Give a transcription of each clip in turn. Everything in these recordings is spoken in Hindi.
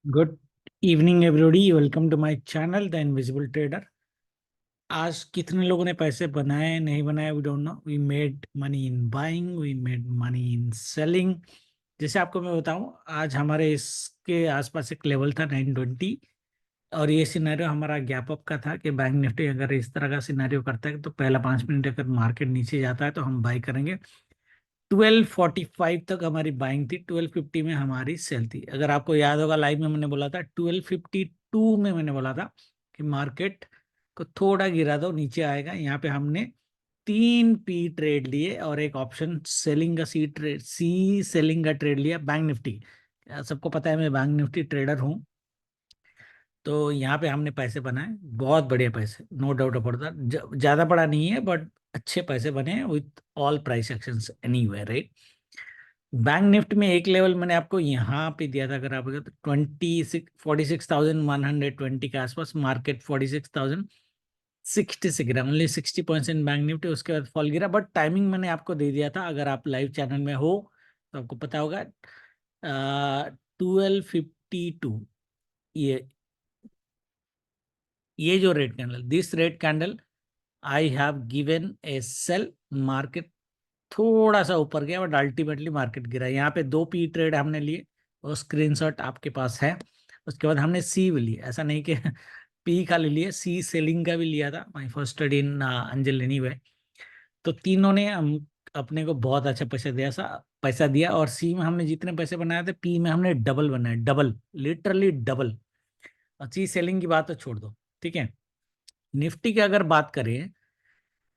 Good evening everybody, welcome to my channel the invisible trader. आज कितने लोगों ने पैसे बनाए नहीं बनाए, we don't know. We made money in buying, we made money in selling. जैसे आपको मैं बताऊं, आज हमारे इसके आसपास एक लेवल था 920, और ये सिनेरियो हमारा गैप अप का था कि बैंक निफ्टी अगर इस तरह का सिनेरियो करता है तो पहला 5 मिनट अगर मार्केट नीचे जाता है तो हम बाई करेंगे। 12:45 तक हमारी बाइंग थी, 12:50 में हमारी सेल थी। अगर आपको याद होगा, लाइव में मैंने बोला था 12:52 में मैंने बोला था कि मार्केट को थोड़ा गिरा दो, नीचे आएगा। यहाँ पे हमने 3 पी ट्रेड लिए और एक ऑप्शन सेलिंग का सी सेलिंग का ट्रेड लिया बैंक निफ्टी। सबको पता है मैं बैंक निफ्टी ट्रेडर हूँ। तो यहाँ पे हमने पैसे बनाए, बहुत बढ़िया पैसे, नो डाउट अबाउट दैट। ज्यादा बड़ा नहीं है बट अच्छे पैसे बने with all price actions anyway, right. Bank Nifty में एक लेवल मैंने आपको यहाँ पे दिया था, अगर आप 46,120 के आसपास, मार्केट 46,060 से गिरा, ओनली 60% बैंक निफ्टी, उसके बाद फॉल गिरा। बट टाइमिंग मैंने आपको दे दिया था, अगर आप लाइव चैनल में हो तो आपको पता होगा। 12:52, ये ये जो red candle, this red candle I have given a sell. Market थोड़ा सा ऊपर गया बट अल्टीमेटली मार्केट गिरा। यहाँ पे 2 पी ट्रेड हमने लिए और स्क्रीनशॉट आपके पास है। उसके बाद हमने सी भी लिया, ऐसा नहीं कि पी खाली लिए, सी सेलिंग का भी लिया था। माय फर्स्ट स्टडी इन अंजल एनीवे। तो तीनों ने हम अपने को बहुत अच्छा पैसा दिया। और सी में हमने जितने पैसे बनाए थे, पी में हमने डबल बनाए, डबल, लिटरली डबल। और सी सेलिंग की बात तो छोड़ दो, ठीक है। निफ्टी की अगर बात करें,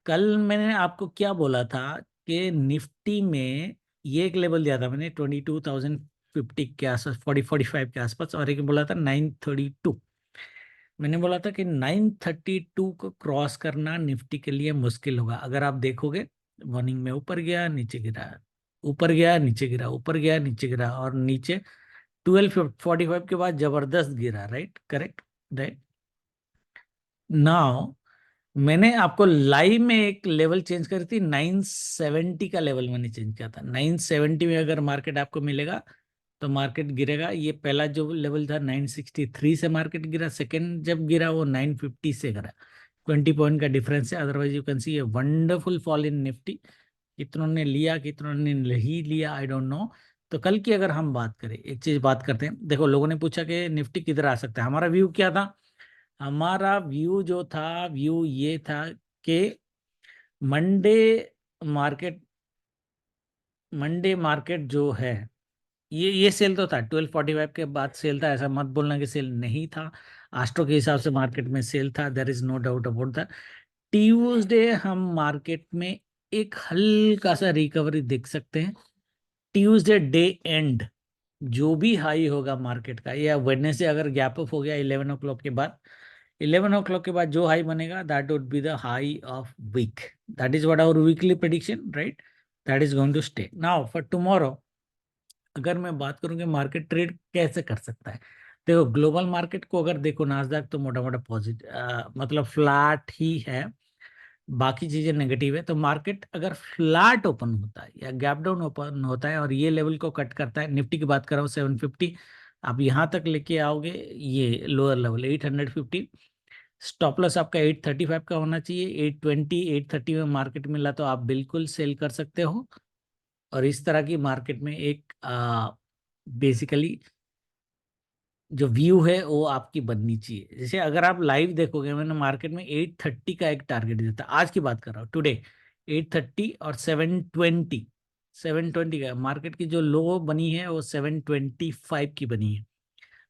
कल मैंने आपको क्या बोला था कि निफ्टी में ये एक लेवल दिया था मैंने 22,050 के आसपास, 45 के आसपास, और एक बोला था 932। मैंने बोला था कि 932 को क्रॉस करना निफ्टी के लिए मुश्किल होगा। अगर आप देखोगे, मॉर्निंग में ऊपर गया नीचे गिरा, ऊपर गया नीचे गिरा, ऊपर गया नीचे गिरा, और नीचे 12:45 के बाद जबरदस्त गिरा, राइट, करेक्ट, राइट। नाउ मैंने आपको लाइव में एक लेवल चेंज करी थी, 970 का लेवल मैंने चेंज किया था। 970 में अगर मार्केट आपको मिलेगा तो मार्केट गिरेगा। ये पहला जो लेवल था 963 से मार्केट गिरा, सेकंड जब गिरा वो 950 से गिरा। 20 पॉइंट का डिफरेंस है। Otherwise you can see a wonderful fall in Nifty. कितनों ने लिया कितनों ने नहीं लिया, आई डोंट नो। तो कल की अगर हम बात करें, एक चीज बात करते हैं। देखो, लोगों ने पूछा कि निफ्टी किधर आ सकता है, हमारा व्यू क्या था। हमारा व्यू जो था, व्यू ये था कि मंडे मार्केट, मंडे मार्केट जो है, ये सेल तो था 12:45 के बाद सेल था, ऐसा मत बोलना कि सेल नहीं था। आस्ट्रो के हिसाब से मार्केट में सेल था, there is no doubt about that. Tuesday हम मार्केट में एक हल्का सा रिकवरी देख सकते हैं। ट्यूसडे डे एंड जो भी हाई होगा मार्केट का, या वेडनेसडे अगर गैप अप हो गया 11 o'clock के बाद, 11 o'clock के बाद जो हाई बनेगा, that would be the high of week. That is what our weekly prediction, right. That is going to stay. Now for tomorrow, अगर मैं बात करूं कि मार्केट ट्रेड कैसे कर सकता है, देखो ग्लोबल मार्केट को अगर देखो, नास्डैक तो मोटा मोटा पॉजिटिव, मतलब फ्लैट ही है, बाकी चीजें नेगेटिव है। तो मार्केट अगर फ्लैट ओपन होता है या गैप डाउन ओपन होता है और ये लेवल को कट करता है, निफ्टी की बात कर रहा हूँ 750, आप यहाँ तक लेके आओगे, ये लोअर लेवल 850, स्टॉप लॉस आपका 835 का होना चाहिए। 820 830 में मार्केट मिला तो आप बिल्कुल सेल कर सकते हो। और इस तरह की मार्केट में एक बेसिकली जो व्यू है वो आपकी बननी चाहिए। जैसे अगर आप लाइव देखोगे, मैंने मार्केट में 830 का एक टारगेट दिया था, आज की बात कर रहा हूँ, टुडे 830 और 720, 720 का मार्केट की जो लो बनी है वो 725 की बनी है।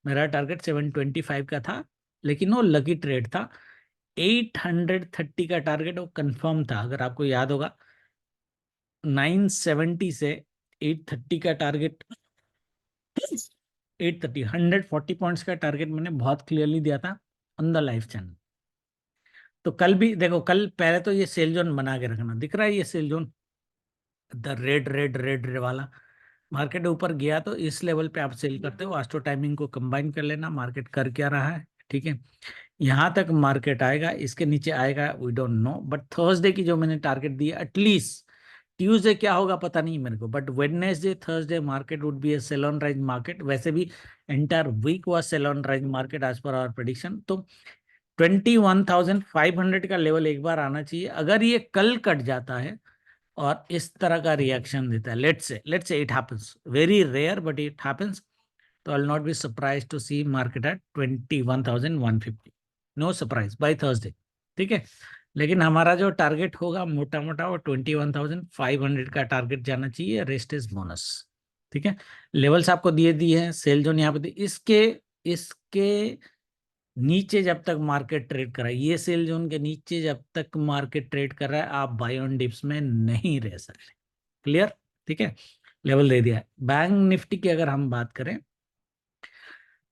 मेरा टारगेट 725 का था, लेकिन वो लकी ट्रेड था। 830 का टारगेट वो कंफर्म था, अगर आपको याद होगा। 970 से 830 का टारगेट, 830, 140 पॉइंट्स का टारगेट मैंने बहुत क्लियरली दिया था ऑन द लाइव चैनल। तो कल भी देखो, कल पहले तो ये सेल जोन बना के रखना, दिख रहा है ये sell zone, the red red red red वाला। मार्केट ऊपर गया तो इस लेवल पे आप सेल करते हो, आस्ट्रो टाइमिंग को कंबाइन कर लेना, मार्केट कर क्या रहा है, ठीक है। यहाँ तक मार्केट आएगा, इसके नीचे आएगा we don't know, but Thursday की जो मैंने टारगेट दी एटलीस्ट ट्यूसडे क्या होगा पता नहीं मेरे को, but Wednesday Thursday market would be a sell on rise market. वैसे भी entire week was sell on rise market as per our prediction. तो 21,500 का लेवल एक बार आना चाहिए। अगर ये कल कट जाता है और इस तरह का रिएक्शन देता है, let's say it happens, very rare but it happens, तो I will not be surprise to see market at 21,150। No surprise by Thursday, ठीक है। लेकिन हमारा जो टारगेट होगा मोटा मोटा वो 21,500 का टारगेट जाना चाहिए, रेस्ट इज बोनस, ठीक है। लेवल्स आपको दिए हैं, सेल जोन यहाँ पे इसके इसके नीचे जब तक मार्केट ट्रेड कर रहा है, ये सेल जोन के नीचे जब तक मार्केट ट्रेड कर रहा है, आप बाय ऑन डिप्स में नहीं रह सकते। क्लियर, ठीक है। लेवल दे दिया है। बैंक निफ्टी की अगर हम बात करें,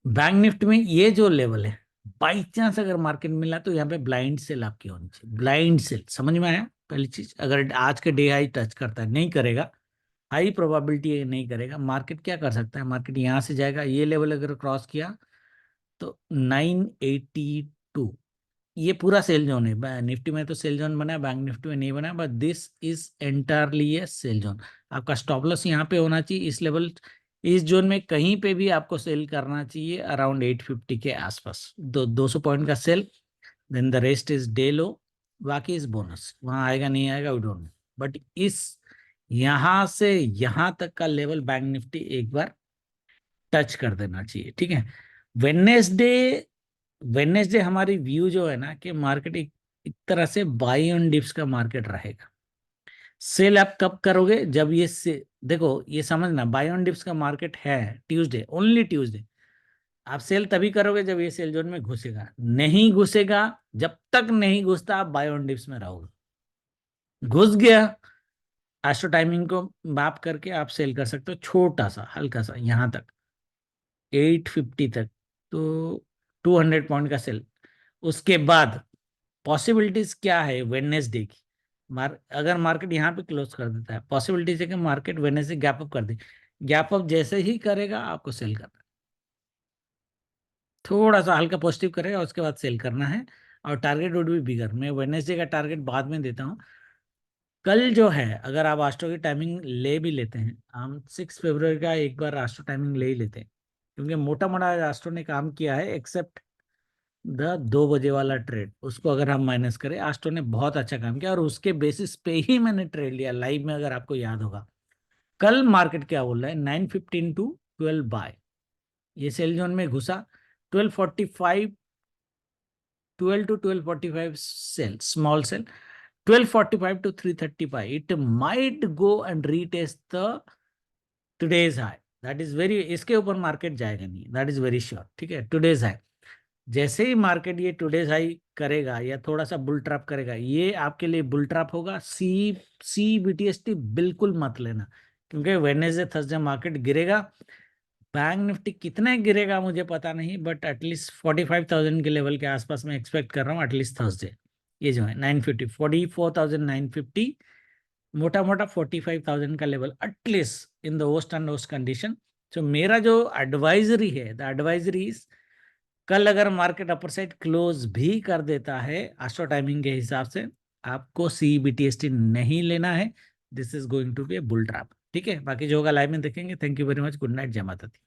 बैंक निफ्टी में ये जो लेवल है, बाई चांस अगर मार्केट मिला तो यहाँ पे ब्लाइंड सेल आपकी होनी चाहिए। ब्लाइंड सेल समझ में आया? पहली चीज, अगर आज के डे हाई टच करता है, नहीं करेगा, हाई प्रोबेबिलिटी है नहीं करेगा, मार्केट क्या कर सकता है, मार्केट यहाँ से जाएगा, ये लेवल अगर क्रॉस किया तो 982, ये पूरा सेल जोन है। निफ्टी में तो सेल जोन बना है, बैंक निफ्टी में नहीं बना, but this is entirely A sell zone. आपका स्टॉप लॉस यहाँ पे होना चाहिए, इस लेवल, इस जोन में कहीं पे भी आपको सेल करना चाहिए अराउंड 850 के आसपास। 200 पॉइंट का sell, then the rest is day low, बाकी इज बोनस। वहां आएगा नहीं आएगा वी डोंट नो, बट इस यहां से यहां तक का लेवल बैंक निफ्टी एक बार टच कर देना चाहिए, ठीक है। वेडनेसडे वेडनेसडे हमारी व्यू जो है ना कि मार्केट एक तरह से बाई ऑन डिप्स का मार्केट रहेगा। सेल आप कब करोगे, जब ये से देखो, ये समझना, बाई ऑन डिप्स का मार्केट है ट्यूसडे, ओनली ट्यूसडे। आप सेल तभी करोगे जब ये सेल जोन में घुसेगा, नहीं घुसेगा, जब तक नहीं घुसता आप बाय ऑन डिप्स में रहोगे। घुस गया, एस्ट्रो टाइमिंग को मैप करके आप सेल कर सकते हो, छोटा सा हल्का सा यहां तक 850 तक, तो 200 पॉइंट का सेल। उसके बाद पॉसिबिलिटीज क्या है वेडनेसडे की, अगर मार्केट यहाँ पे क्लोज कर देता है, पॉसिबिलिटीज है कि मार्केट वेडनेसडे गैप अप कर दे। गैप अप जैसे ही करेगा आपको सेल करना है, थोड़ा सा हल्का पॉजिटिव करेगा, उसके बाद सेल करना है। और टारगेट वुड भी बिगर, मैं वेडनेसडे का टारगेट बाद में देता हूँ। कल जो है, अगर आप राष्ट्रों की टाइमिंग ले भी लेते हैं, हम 6 फरवरी का एक बार राष्ट्र टाइमिंग ले ही लेते हैं, क्योंकि मोटा मोटा राष्ट्रों ने काम किया है, एक्सेप्ट द 2 बजे वाला ट्रेड, उसको अगर हम माइनस करें, आस्ट्रो ने बहुत अच्छा काम किया और उसके बेसिस पे ही मैंने ट्रेड लिया लाइव में, अगर आपको याद होगा। कल मार्केट क्या बोल रहा है, 915 टू 12 बाय, ये सेल जोन में घुसा, 1245, 12 to 1245 sell, small sell, 1245 to 335, it might go and retest the today's high, that is very, इसके ऊपर मार्केट जाएगा नहीं, that is very sure, ठीक है। टुडेज हाई, जैसे ही मार्केट ये टुडेज हाई करेगा या थोड़ा सा बुल ट्रैप करेगा, ये आपके लिए बुल ट्रैप होगा। सी बीटीएसटी बिल्कुल मत लेना, क्योंकि वेडनेसडे थर्सडे मार्केट गिरेगा। बैंक निफ्टी कितने गिरेगा मुझे पता नहीं, बट एटलीस्ट 45,000 के लेवल के आसपास मैं एक्सपेक्ट कर रहा हूँ एटलीस्ट थर्सडे। ये जो है 950, 44,950, मोटा मोटा 45,000 का level at least in the worst and worst condition. तो मेरा जो एडवाइजरी है, द एडवाइजरी इज, कल अगर मार्केट अपर साइड क्लोज भी कर देता है एस्ट्रो टाइमिंग के हिसाब से, आपको सी बीटीएसटी नहीं लेना है। This is going to be a bull trap, ठीक है। बाकी जो होगा लाइव में देखेंगे। Thank you very much, good night, जय माता दी।